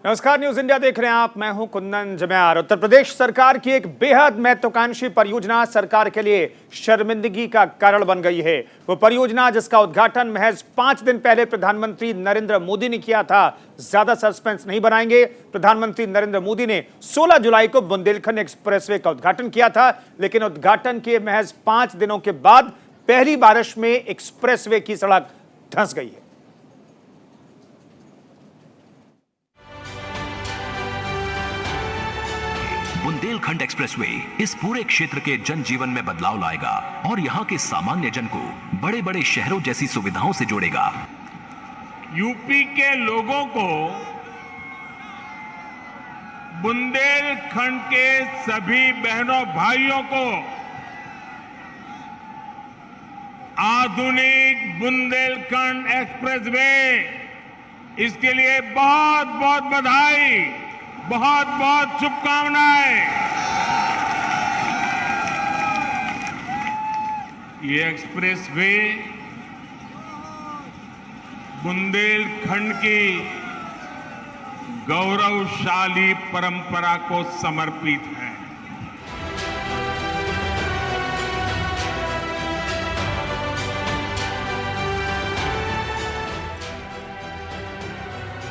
नमस्कार, news India देख रहे हैं आप। मैं हूं कुंदन जम्यार। उत्तर प्रदेश सरकार की एक बेहद महत्वाकांक्षी परियोजना सरकार के लिए शर्मिंदगी का कारण बन गई है। वो परियोजना जिसका उद्घाटन महज 5 दिन पहले प्रधानमंत्री नरेंद्र मोदी ने किया था। ज्यादा सस्पेंस नहीं बनाएंगे। प्रधानमंत्री नरेंद्र मोदी ने 16 जुलाई को बुंदेलखंड एक्सप्रेसवे का उद्घाटन किया था, लेकिन उद्घाटन के महज 5 दिनों के बाद पहली बारिश में एक्सप्रेसवे की सड़क धंस गई है। बुंदेलखंड एक्सप्रेसवे इस पूरे क्षेत्र के जनजीवन में बदलाव लाएगा और यहाँ के सामान्य जन को बड़े बड़े शहरों जैसी सुविधाओं से जोड़ेगा। यूपी के लोगों को बुंदेलखंड के सभी बहनों भाइयों को आधुनिक बुंदेलखंड एक्सप्रेसवे, इसके लिए बहुत बहुत बधाई, बहुत बहुत शुभकामनाएं। ये एक्सप्रेसवे बुंदेलखंड की गौरवशाली परंपरा को समर्पित है।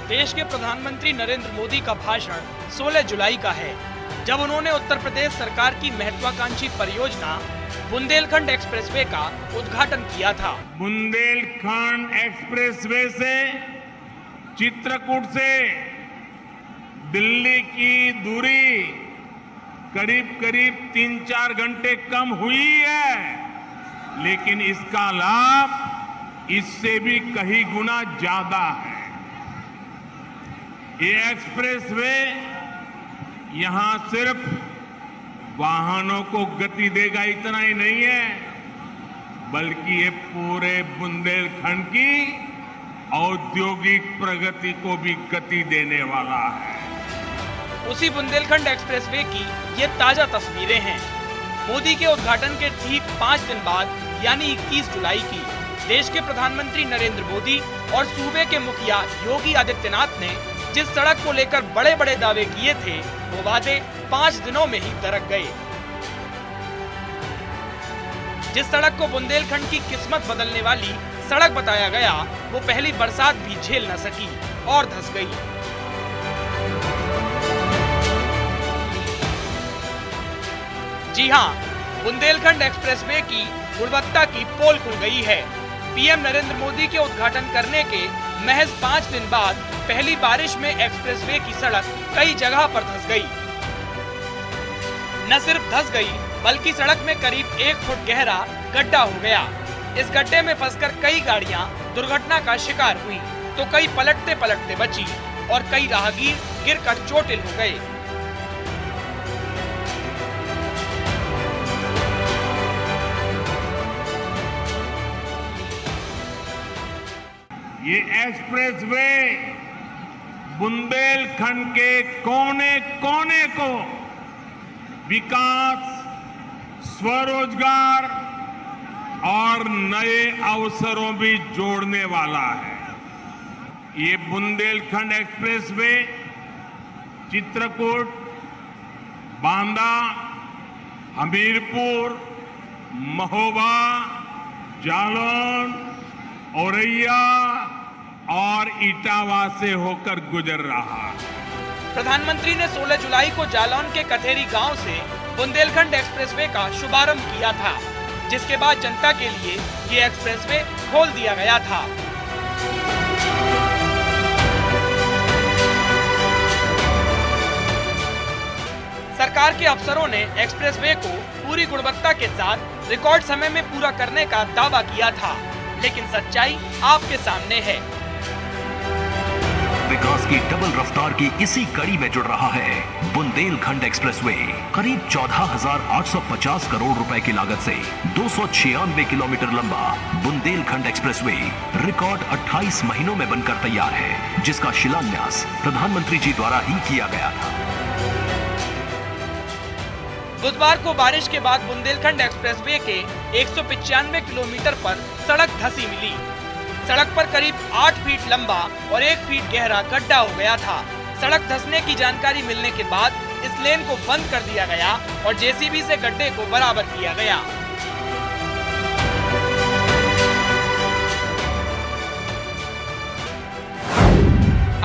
देश के प्रधानमंत्री नरेंद्र मोदी का भाषण 16 जुलाई का है, जब उन्होंने उत्तर प्रदेश सरकार की महत्वाकांक्षी परियोजना बुंदेलखंड एक्सप्रेसवे का उद्घाटन किया था। बुंदेलखंड एक्सप्रेसवे से चित्रकूट से दिल्ली की दूरी करीब करीब 3-4 घंटे कम हुई है, लेकिन इसका लाभ इससे भी कहीं गुना ज्यादा है। ये एक्सप्रेसवे यहां सिर्फ वाहनों को गति देगा इतना ही नहीं है, बल्कि ये पूरे बुंदेलखंड की औद्योगिक प्रगति को भी गति देने वाला है। उसी बुंदेलखंड एक्सप्रेसवे की ये ताजा तस्वीरें हैं। मोदी के उद्घाटन के ठीक 5 दिन बाद यानी 21 जुलाई की देश के प्रधानमंत्री नरेंद्र मोदी और सूबे के मुखिया योगी आदित्यनाथ ने जिस सड़क को लेकर बड़े बड़े दावे किए थे, वो वादे 5 दिनों में ही दरक गए। जिस सड़क को बुंदेलखंड की किस्मत बदलने वाली सड़क बताया गया, वो पहली बरसात भी झेल न सकी और धंस गई। जी हां, बुंदेलखंड एक्सप्रेसवे की गुणवत्ता की पोल खुल गई है। पीएम नरेंद्र मोदी के उद्घाटन करने के महज 5 दिन बाद पहली बारिश में एक्सप्रेसवे की सड़क कई जगह पर धंस गई। न सिर्फ धंस गई, बल्कि सड़क में करीब 1 फुट गहरा गड्ढा हो गया। इस गड्ढे में फंसकर कई गाड़ियां दुर्घटना का शिकार हुई, तो कई पलटते पलटते बची और कई राहगीर गिरकर चोटिल हो गए। ये एक्सप्रेसवे बुंदेलखंड के कोने कोने को विकास, स्वरोजगार और नए अवसरों भी जोड़ने वाला है। ये बुंदेलखंड एक्सप्रेसवे चित्रकूट, बांदा, हमीरपुर, महोबा, जालौन, औरैया और इटावा से होकर गुजर रहा है। प्रधानमंत्री ने 16 जुलाई को जालौन के कथेरी गांव से बुंदेलखंड एक्सप्रेसवे का शुभारंभ किया था, जिसके बाद जनता के लिए ये एक्सप्रेसवे खोल दिया गया था। सरकार के अफसरों ने एक्सप्रेसवे को पूरी गुणवत्ता के साथ रिकॉर्ड समय में पूरा करने का दावा किया था, लेकिन सच्चाई आपके सामने है। विकास की डबल रफ्तार की इसी कड़ी में जुड़ रहा है बुंदेलखंड एक्सप्रेसवे। करीब 14,850 करोड़ रुपए की लागत से 296 किलोमीटर लंबा बुंदेलखंड एक्सप्रेसवे रिकॉर्ड 28 महीनों में बनकर तैयार है, जिसका शिलान्यास प्रधानमंत्री जी द्वारा ही किया गया था। बुधवार को बारिश के बाद बुंदेलखंड एक्सप्रेसवे के 195 किलोमीटर पर सड़क धंसी मिली। सड़क पर करीब 8 फीट लंबा और 1 फीट गहरा गड्ढा हो गया था। सड़क धंसने की जानकारी मिलने के बाद इस लेन को बंद कर दिया गया और जेसीबी से गड्ढे को बराबर किया गया।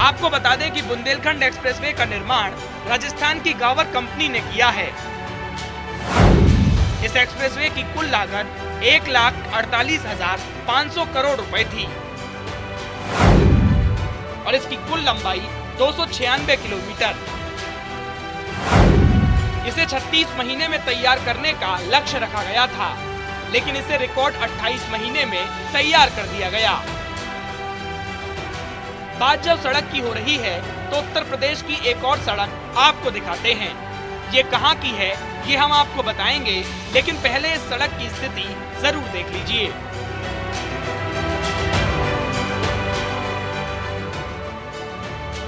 आपको बता दें कि बुंदेलखंड एक्सप्रेसवे का निर्माण राजस्थान की गावर कंपनी ने किया है। इस एक्सप्रेसवे की कुल लागत 1,48,500 करोड़ रुपए थी और इसकी कुल लंबाई 296 किलोमीटर। इसे 36 महीने में तैयार करने का लक्ष्य रखा गया था, लेकिन इसे रिकॉर्ड 28 महीने में तैयार कर दिया गया। बात जब सड़क की हो रही है तो उत्तर प्रदेश की एक और सड़क आपको दिखाते हैं। ये कहां की है ये हम आपको बताएंगे, लेकिन पहले इस सड़क की स्थिति जरूर देख लीजिए।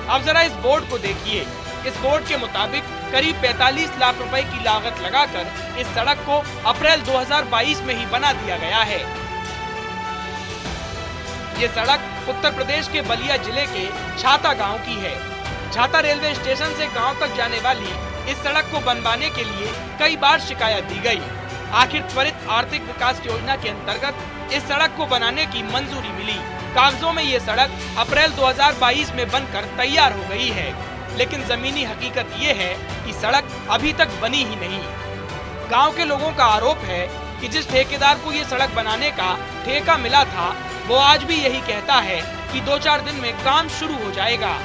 अब जरा इस बोर्ड को देखिए। इस बोर्ड के मुताबिक करीब 45 लाख रुपए की लागत लगाकर इस सड़क को अप्रैल 2022 में ही बना दिया गया है। ये सड़क उत्तर प्रदेश के बलिया जिले के छाता गांव की है। छाता रेलवे स्टेशन से गांव तक जाने वाली इस सड़क को बनवाने के लिए कई बार शिकायत दी गई। आखिर त्वरित आर्थिक विकास योजना के अंतर्गत इस सड़क को बनाने की मंजूरी मिली। कागजों में ये सड़क अप्रैल 2022 में बनकर तैयार हो गई है, लेकिन जमीनी हकीकत ये है कि सड़क अभी तक बनी ही नहीं। गांव के लोगों का आरोप है कि जिस ठेकेदार को ये सड़क बनाने का ठेका मिला था, वो आज भी यही कहता है कि 2-4 दिन में काम शुरू हो जाएगा।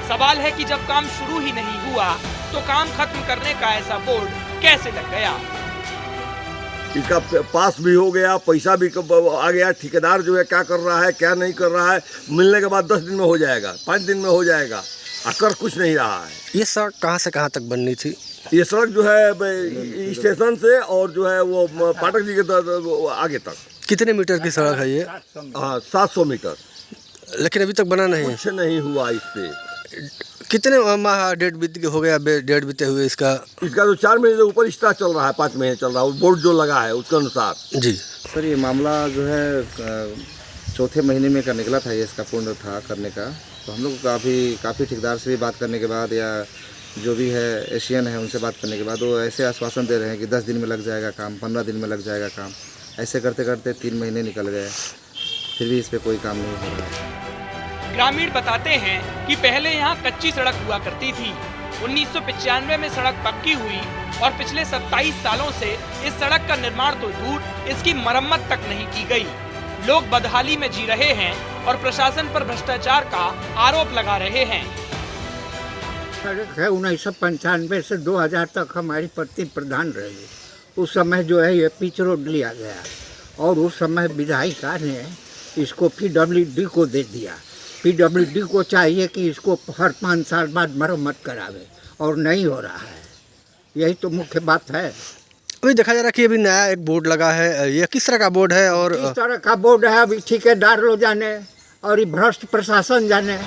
सवाल है कि जब काम शुरू ही नहीं हुआ तो काम खत्म करने का ऐसा बोर्ड कैसे लग गया। इसका पास भी हो गया, पैसा भी आ गया, ठेकेदार जो है क्या कर रहा है क्या नहीं कर रहा है, मिलने के बाद 10 दिन में हो जाएगा, 5 दिन में हो जाएगा, आकर कुछ नहीं रहा है। ये सड़क कहाँ से कहाँ तक बननी थी? ये सड़क जो है स्टेशन से और जो है वो पाठक जी के आगे तक। कितने मीटर की सड़क है ये? हाँ 700 मीटर। लेकिन अभी तक बना नहीं है। कुछ नहीं हुआ इस पे। कितने माह डेट हो गया डेट बीते हुए इसका तो 4 महीने से ऊपर स्टार्ट चल रहा है, 5 महीने चल रहा है, बोर्ड जो लगा है उसके अनुसार। जी सर, ये मामला जो है 4थे महीने में का निकला था, ये इसका पूर्ण था करने का। तो हम लोग काफ़ी ठेकेदार से भी बात करने के बाद या जो भी है एशियन है उनसे बात करने के बाद वो ऐसे आश्वासन दे रहे हैं कि 10 दिन में लग जाएगा काम, 15 दिन में लग जाएगा काम। ऐसे करते करते 3 महीने निकल गए, फिर भी इस पर कोई काम नहीं हो रहा है। ग्रामीण बताते हैं कि पहले यहाँ कच्ची सड़क हुआ करती थी। 1995 में सड़क पक्की हुई और पिछले 27 सालों से इस सड़क का निर्माण तो दूर, इसकी मरम्मत तक नहीं की गई। लोग बदहाली में जी रहे हैं और प्रशासन पर भ्रष्टाचार का आरोप लगा रहे हैं। सड़क है 1995 से 2000 तक हमारी पत्नी प्रधान रही। उस समय जो है ये पिच रोड लिया गया और उस समय विधायिका ने इसको PWD को दे दिया। PWD को चाहिए कि इसको हर 5 साल बाद मरम्मत करावे और नहीं हो रहा है। यही तो मुख्य बात है। अभी देखा जा रहा है कि अभी नया एक बोर्ड लगा है। ये किस तरह का बोर्ड है और किस तरह का बोर्ड है अभी ठेकेदार लोग जाने और ये भ्रष्ट प्रशासन जाने।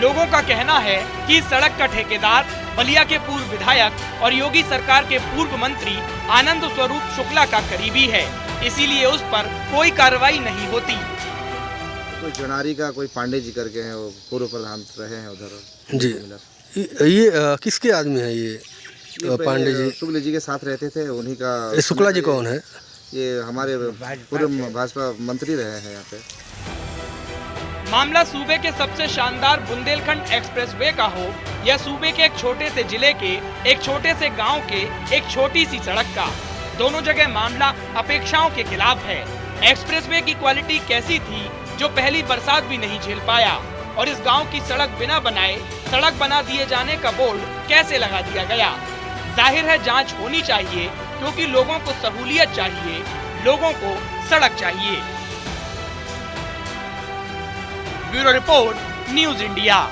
लोगों का कहना है कि सड़क का ठेकेदार बलिया के पूर्व विधायक और योगी सरकार के पूर्व मंत्री आनंद स्वरूप शुक्ला का करीबी है, इसीलिए उस पर कोई कार्रवाई नहीं होती। कोई जोनारी का कोई पांडे जी करके हैं, वो पूर्व प्रधान रहे हैं उधर। जी ये किसके आदमी है ये पांडे जी? शुक्ला जी के साथ रहते थे, उन्हीं का। शुक्ला जी कौन है? ये हमारे पूर्व भाजपा मंत्री रहे हैं यहाँ पे। मामला सूबे के सबसे शानदार बुंदेलखंड एक्सप्रेसवे का हो या सूबे के एक छोटे से जिले के एक छोटे से गांव के एक छोटी सी सड़क का, दोनों जगह मामला अपेक्षाओं के खिलाफ है। एक्सप्रेसवे की क्वालिटी कैसी थी जो पहली बरसात भी नहीं झेल पाया, और इस गांव की सड़क बिना बनाए सड़क बना दिए जाने का बोर्ड कैसे लगा दिया गया? जाहिर है जांच होनी चाहिए, क्योंकि लोगों को सहूलियत चाहिए, लोगों को सड़क चाहिए। Bureau report, news India.